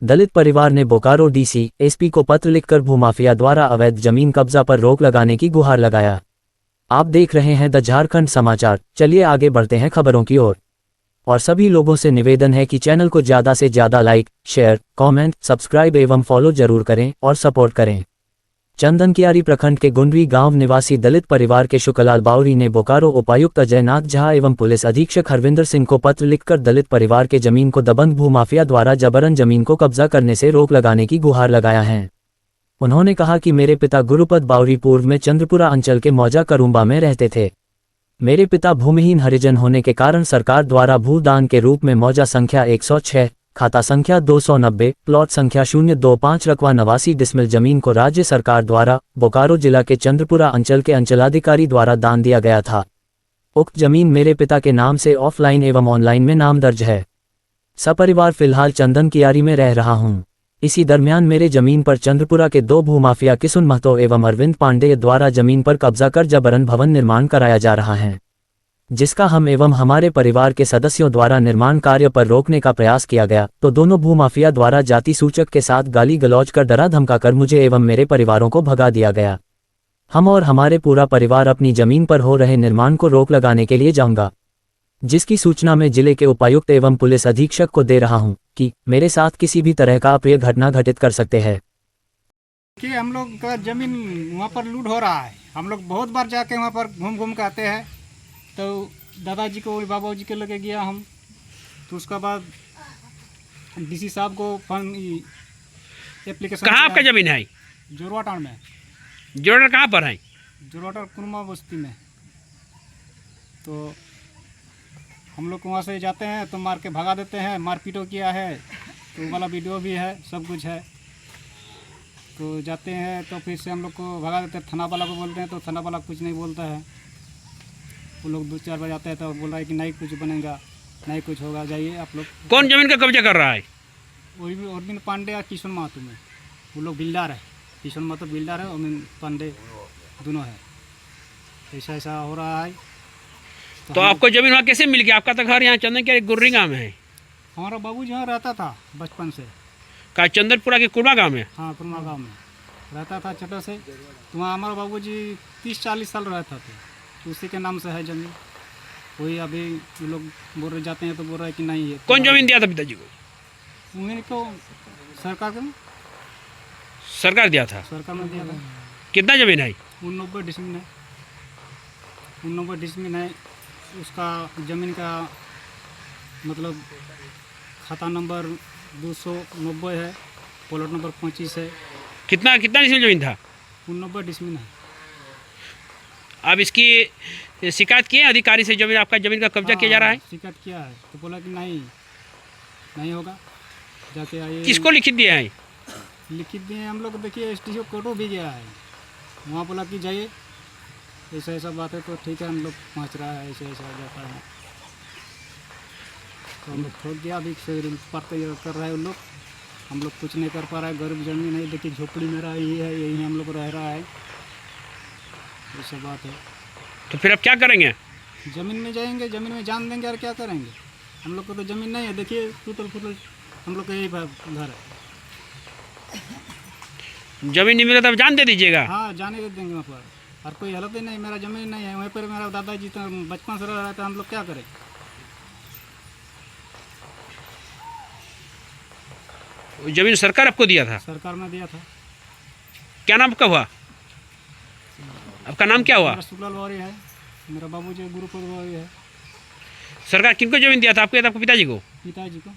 दलित परिवार ने Bokaro DC SP को पत्र लिखकर भूमाफिया द्वारा अवैध जमीन कब्जा पर रोक लगाने की गुहार लगाया। आप देख रहे हैं द झारखंड समाचार। चलिए आगे बढ़ते हैं खबरों की ओर। और सभी लोगों से निवेदन है कि चैनल को ज़्यादा से ज़्यादा लाइक, शेयर, कमेंट, सब्सक्राइब एवं फॉलो जरूर करें और सपोर्ट करें। चंदनकियारी प्रखंड के गुंडरी गांव निवासी दलित परिवार के शुकलाल बाउरी ने बोकारो उपायुक्त अजय नाथ झा एवं पुलिस अधीक्षक हरविंदर सिंह को पत्र लिखकर दलित परिवार के जमीन को दबंग भूमाफिया द्वारा जबरन जमीन को कब्जा करने से रोक लगाने की गुहार लगाया है। उन्होंने कहा कि मेरे पिता गुरुपद बाउरी पूर्व में चंद्रपुरा अंचल के मौजा करूंबा में रहते थे। मेरे पिता भूमिहीन हरिजन होने के कारण सरकार द्वारा भूदान के रूप में मौजा संख्या 106, खाता संख्या 290, प्लॉट संख्या 025 रकवा 89 डिसमिल जमीन को राज्य सरकार द्वारा बोकारो जिला के चंद्रपुरा अंचल के अंचलाधिकारी द्वारा दान दिया गया था। उक्त जमीन मेरे पिता के नाम से ऑफलाइन एवं ऑनलाइन में नाम दर्ज है। सपरिवार फिलहाल चंदनकियारी में रह रहा हूं। इसी दरमियान मेरे जमीन पर चंद्रपुरा के दो भूमाफिया किशुन महतो एवं अरविंद पांडेय द्वारा जमीन पर कब्जा कर जबरन भवन निर्माण कराया जा रहा है, जिसका हम एवं हमारे परिवार के सदस्यों द्वारा निर्माण कार्य पर रोकने का प्रयास किया गया तो दोनों भूमाफिया द्वारा जाति सूचक के साथ गाली गलौज कर डरा धमकाकर मुझे एवं मेरे परिवारों को भगा दिया गया। हम और हमारे पूरा परिवार अपनी जमीन पर हो रहे निर्माण को रोक लगाने के लिए जाऊंगा, जिसकी सूचना मैं जिले के उपायुक्त एवं पुलिस अधीक्षक को दे रहा हूं कि मेरे साथ किसी भी तरह का अप्रिय घटना घटित कर सकते हैं। कि हम लोग का जमीन वहाँ पर लूट हो रहा है। हम लोग बहुत बार जाके वहाँ पर घूम घूम के आते हैं। तो दादाजी को बाबा जी के लगे गया हम, तो उसका बाद डीसी साहब को फंड एप्लीकेशन। कहाँ आपका जमीन है? जोरवाटार में। जोरवाटार कहाँ पर है? जोरवाटार कुरमा बस्ती में। तो हम लोग वहाँ से जाते हैं तो मार के भगा देते हैं, मारपीटो किया है, तो वो वाला वीडियो भी है, सब कुछ है। तो जाते हैं तो फिर से हम लोग को भगा देते हैं, थाना वाला को बोलते हैं तो थाना वाला कुछ नहीं बोलता है। वो लोग 2-4 बजे आते हैं तो बोल रहा है कि नहीं कुछ बनेगा, नहीं कुछ होगा, जाइए आप लोग। कौन जमीन का कब्जा कर रहा है? अरविंद पांडे और किशुन महतो में। वो लोग बिल्डर है, किशुन महतो बिल्डर है, अरविंद पांडे दोनों है। ऐसा हो रहा है। तो आपको जमीन वहाँ कैसे मिल गया? आपका तो घर यहाँ चंदनकियारी गुर्री गाँव में है। हमारा बाबूजी यहाँ रहता था बचपन से। का चंदनपुरा के कुरमा गाँव में? हाँ, कुरमा गाँव में रहता था छोटे से। तो वहाँ हमारा बाबूजी 30-40 साल रहता था, तो उसी के नाम से है जमीन। वही अभी लोग बोल रहे जाते हैं तो बोल रहे हैं कि नहीं है। कौन जमीन दिया था पिताजी को? उन्हीं को सरकार को। सरकार दिया था? सरकार में दिया था। कितना जमीन है? 89 डिसमिल है। 89 डिसमिल है। उसका ज़मीन का मतलब खाता नंबर 290 है, प्लॉट नंबर 25 है। कितना डिसमिल जमीन था? 89 डिसमिल है। अब इसकी शिकायत किए अधिकारी से? जमीन आपका जमीन का कब्जा किया जा रहा है? शिकायत किया है तो बोला कि नहीं होगा, जाके आइए। किसको लिखित दिया है? लिखित दिए हम लोग। देखिए SDO कोर्टो भी गया है, वहाँ बोला कि जाइए, ऐसा बात है। तो ठीक है, हम लोग पहुँच रहा है, ऐसा जाता है। तो हम लोग छोड़ दिया, अभी से पढ़ते कर रहे हैं उन लोग। हम लोग कुछ नहीं कर पा रहा है, गरीब जमीन है। देखिए झोपड़ी मेरा यही है, यही हम लोग रह रहा है, ऐसा बात है। तो फिर अब क्या करेंगे? ज़मीन में जाएंगे, ज़मीन में जान देंगे और क्या करेंगे। हम लोग को तो ज़मीन नहीं है। देखिए टूटल फूटल हम लोग का यही घर है। जमीन नहीं मिला तब जान दे दीजिएगा? हाँ, जाने दे देंगे वहाँ पर। और कोई हालत ही नहीं, मेरा ज़मीन नहीं है वहीं पर। मेरा दादाजी तो बचपन से रह रहा था, हम लोग क्या करें। जमीन सरकार आपको दिया था? सरकार ने दिया था। क्या नाम आपका हुआ? आपका नाम क्या हुआ? मेरा शुकलाल बाउरी है, मेरा बाबूजी गुरुपद बाउरी है। सरकार किनको जमीन दिया था? आपको या आपके पिताजी को? पिताजी को।